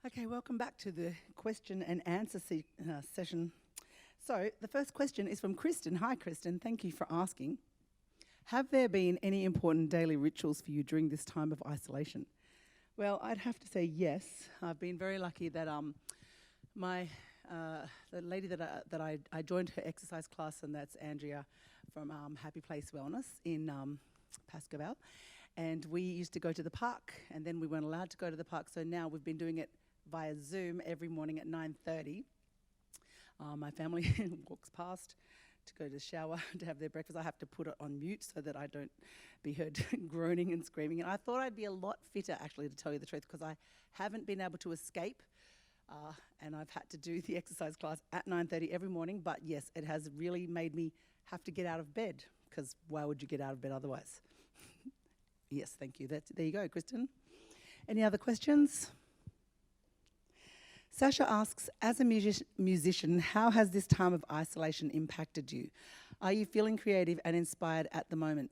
Okay, welcome back to the question and answer session. So, the first question is from Kristen. Hi, Kristen. Thank you for asking. Have there been any important daily rituals for you during this time of isolation? Well, I'd have to say yes. I've been very lucky that my the lady that I joined her exercise class, and that's Andrea from Happy Place Wellness in Pascoval. And we used to go to the park, and then we weren't allowed to go to the park, so now we've been doing it via Zoom every morning at 9:30. My family walks past to go to the shower to have their breakfast. I have to put it on mute so that I don't be heard groaning and screaming. And I thought I'd be a lot fitter, actually, to tell you the truth, because I haven't been able to escape, and I've had to do the exercise class at 9:30 every morning. But yes, it has really made me have to get out of bed, because why would you get out of bed otherwise? Yes, thank you. There you go, Kristen. Any other questions? Sasha asks, as a musician, how has this time of isolation impacted you? Are you feeling creative and inspired at the moment?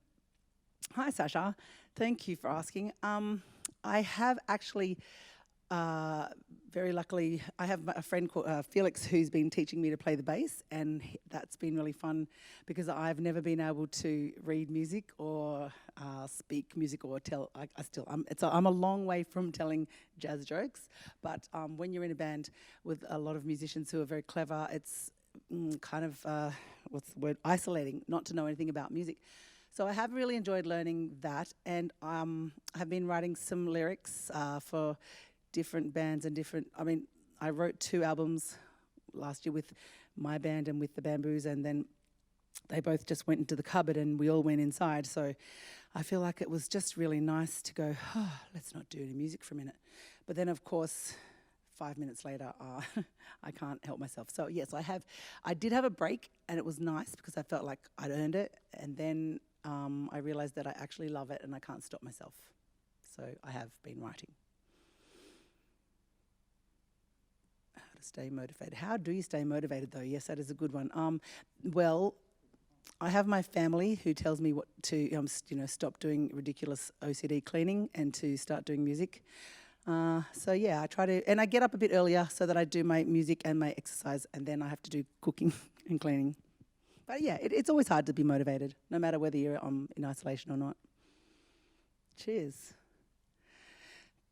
Hi, Sasha. Thank you for asking. I have actually, very luckily, I have a friend called Felix who's been teaching me to play the bass, and that's been really fun because I've never been able to read music or speak music or tell. I'm a long way from telling jazz jokes, but when you're in a band with a lot of musicians who are very clever, it's kind of, what's the word, isolating not to know anything about music. So I have really enjoyed learning that, and I've been writing some lyrics for different bands and I wrote 2 albums last year with my band and with the Bamboos, and then they both just went into the cupboard and we all went inside. So I feel like it was just really nice to go, let's not do any music for a minute. But then, of course, 5 minutes later, I can't help myself. So yes, I did have a break, and it was nice because I felt like I'd earned it. And then I realized that I actually love it and I can't stop myself. So I have been writing. How to stay motivated. How do you stay motivated, though? Yes, that is a good one. Well, I have my family who tells me what to, stop doing ridiculous OCD cleaning and to start doing music. So yeah, I try to, and I get up a bit earlier so that I do my music and my exercise, and then I have to do cooking and cleaning. But yeah, it's always hard to be motivated, no matter whether you're in isolation or not. Cheers.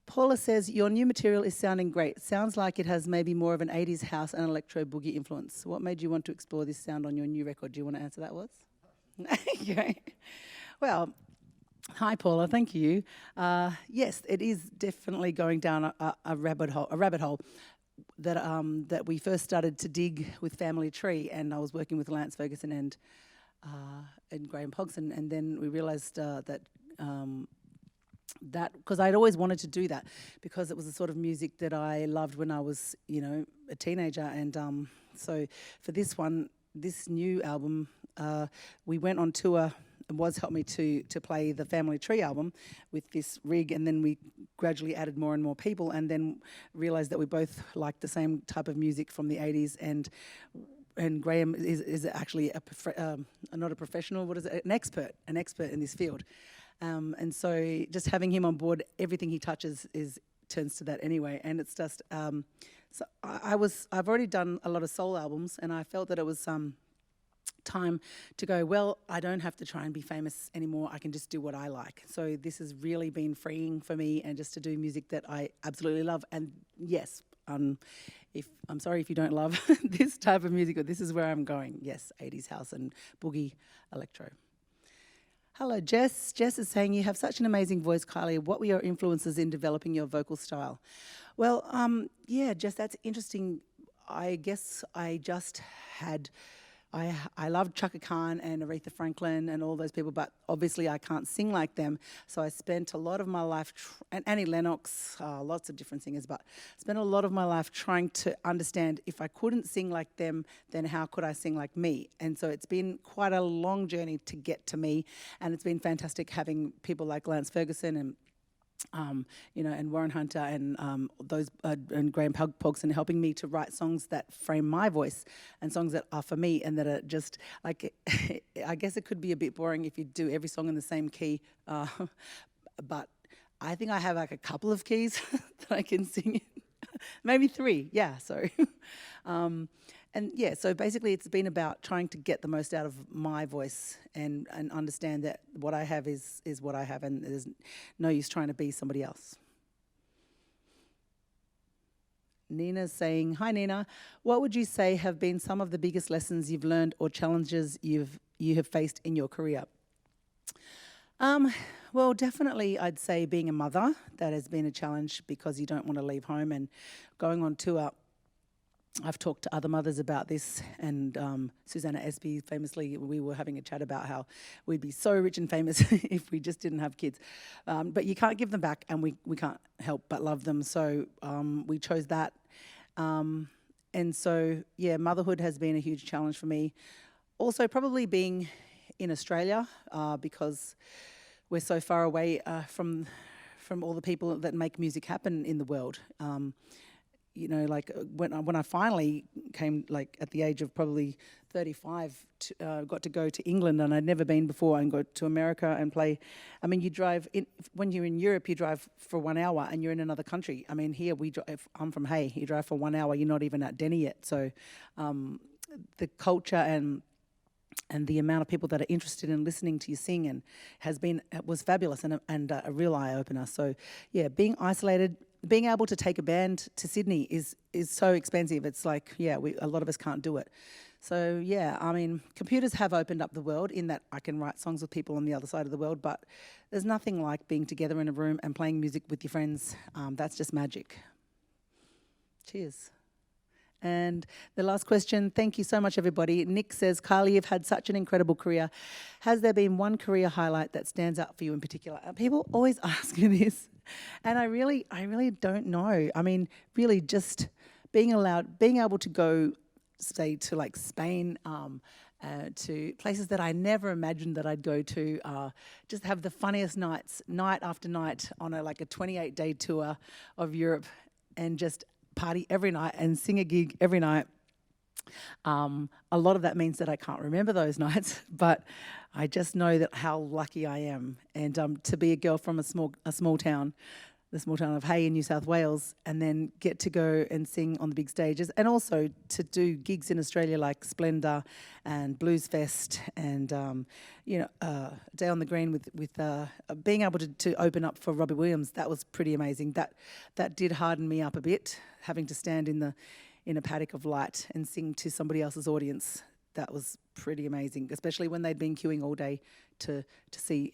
Paula says, your new material is sounding great. Sounds like it has maybe more of an 80s house and electro boogie influence. What made you want to explore this sound on your new record? Do you want to answer that, Waz? Okay. Well, hi, Paula. Thank you. Yes, it is definitely going down a rabbit hole that we first started to dig with Family Tree, and I was working with Lance Ferguson and Graham Pogson, and then we realised that because I'd always wanted to do that because it was the sort of music that I loved when I was, a teenager, and so for this new album, we went on tour. Woz helped me to play the Family Tree album with this rig, and then we gradually added more and more people, and then realised that we both liked the same type of music from the 80s, and Graham is actually not a professional, an expert in this field. And so just having him on board, everything he touches turns to that anyway, and it's just, so I've already done a lot of soul albums, and I felt that it was time to go, well, I don't have to try and be famous anymore. I can just do what I like. So this has really been freeing for me, and just to do music that I absolutely love. And yes, I'm sorry if you don't love this type of music, but this is where I'm going. Yes, 80s house and boogie electro. Hello, Jess. Jess is saying, you have such an amazing voice, Kylie. What were your influences in developing your vocal style? Well, yeah, Jess, that's interesting. I guess I just had... I loved Chaka Khan and Aretha Franklin and all those people, but obviously I can't sing like them. So I spent a lot of my life, and Annie Lennox, lots of different singers, but spent a lot of my life trying to understand if I couldn't sing like them, then how could I sing like me? And so it's been quite a long journey to get to me, and it's been fantastic having people like Lance Ferguson and and Warren Hunter and and Graham Pogson helping me to write songs that frame my voice and songs that are for me, and that are just like, I guess it could be a bit boring if you do every song in the same key, but I think I have like a couple of keys that I can sing in. maybe 3. Yeah, so. And yeah, so basically it's been about trying to get the most out of my voice and understand that what I have is what I have, and there's no use trying to be somebody else. Nina's saying, hi Nina, what would you say have been some of the biggest lessons you've learned or challenges you have faced in your career? Well, definitely I'd say being a mother, that has been a challenge because you don't want to leave home and going on tour. I've talked to other mothers about this, and Susanna Espy, famously, we were having a chat about how we'd be so rich and famous if we just didn't have kids. But you can't give them back, and we can't help but love them. So we chose that. And so, yeah, motherhood has been a huge challenge for me. Also, probably being in Australia because we're so far away from all the people that make music happen in the world. You know, like when I finally came, like at the age of probably 35, got to go to England, and I'd never been before, and go to America and play. I mean, you drive when you're in Europe, you drive for 1 hour and you're in another country. I mean, here I'm from Hay, you drive for 1 hour, you're not even at Denny yet. So the culture and the amount of people that are interested in listening to you sing was fabulous and a real eye opener. So yeah, being isolated. Being able to take a band to Sydney is so expensive. It's like, yeah, a lot of us can't do it. So yeah, I mean, computers have opened up the world in that I can write songs with people on the other side of the world, but there's nothing like being together in a room and playing music with your friends. That's just magic. Cheers. And the last question, thank you so much, everybody. Nick says, Kylie, you've had such an incredible career. Has there been one career highlight that stands out for you in particular? People always ask me this, and I really don't know. I mean, really just being able to go, say, to like Spain, to places that I never imagined that I'd go to, just have the funniest nights, night after night, on a 28-day tour of Europe, and just party every night and sing a gig every night. A lot of that means that I can't remember those nights, but I just know that how lucky I am, and to be a girl from a small town, the small town of Hay in New South Wales, and then get to go and sing on the big stages, and also to do gigs in Australia like Splendour and Blues Fest, and Day on the Green with being able to open up for Robbie Williams. That was pretty amazing. That did harden me up a bit, having to stand in a paddock of light and sing to somebody else's audience. That was pretty amazing, especially when they'd been queuing all day to see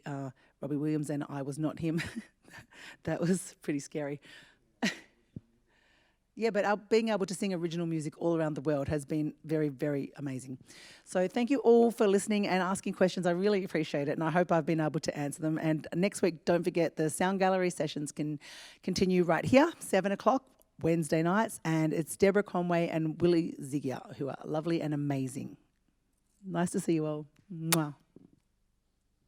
Robbie Williams and I was not him. That was pretty scary. Yeah, but being able to sing original music all around the world has been very, very amazing. So thank you all for listening and asking questions. I really appreciate it, and I hope I've been able to answer them. And next week, don't forget, the Sound Gallery sessions can continue right here, 7 o'clock, Wednesday nights, and it's Deborah Conway and Willie Zigia, who are lovely and amazing. Nice to see you all. Mwah.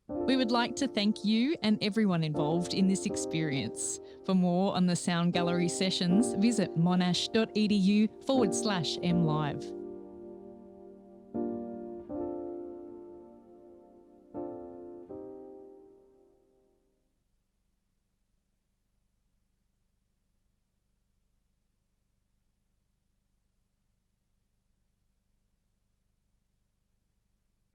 We would like to thank you and everyone involved in this experience. For more on the Sound Gallery sessions, visit monash.edu/mlive.